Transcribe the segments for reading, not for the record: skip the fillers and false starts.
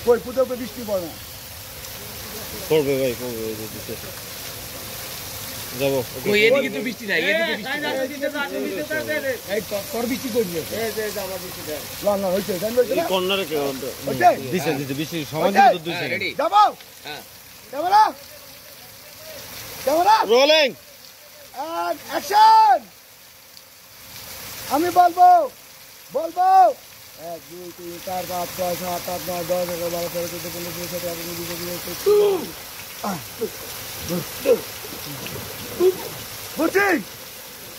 কই পুতে বৃষ্টি পড়ে না পড়বে ভাই পড়বে যাবো কই এদিকে তো বৃষ্টি নাই এদিকে বৃষ্টি নাই এই তোর বৃষ্টি করবে এই যে যাবা বৃষ্টি দেন না হইছে জানবে এই কর্নারে কে হইছে দিছে বৃষ্টি সময় দিতে তো 2 সেকেন্ড যাবো হ্যাঁ camera camera rolling and action আমি বলবো 1 2 3 4 5 6 7 8 9 10 11 12 13 14 বুঝছি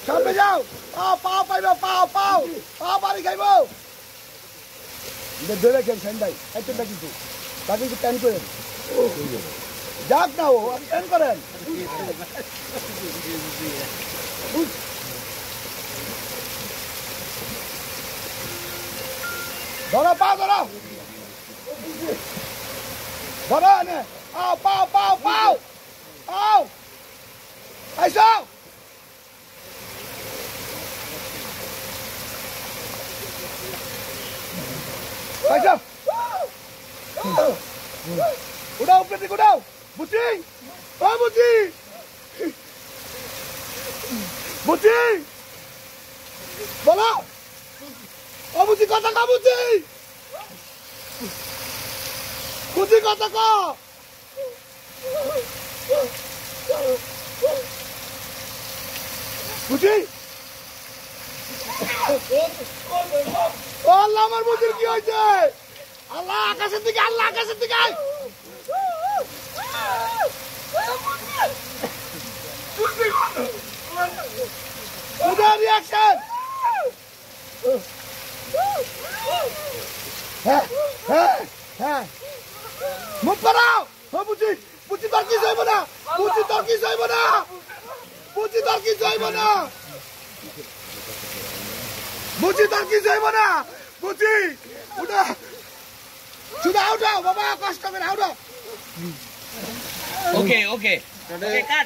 সামনে যাও পাও পাইবা পাও বাড়ি খাইবো ধরে খেল সেন্ডাই একটা কিন্তু তাকে কিন্তু টেন করেন যাক না ও আপনি টেন করেন ধরো ধরো এনে পাও আইসো উড়াও প্রতীক উড়াও বুঝি বলো বুঝি কথা কা বুঝি কথা কা বুঝি আল্লাহ আমার বুঝির কি হয়েছে আল্লাহ আকাশের দিকে রিয়াকশন হ্যাঁ মুখ করাও বুঝি তোর কি চাইব না বুঝি তোর কি চাইব না বুঝি তোর কি চাইব না বুঝি উঠাও বাবা কষ্ট করে উঠাও ওকে কাট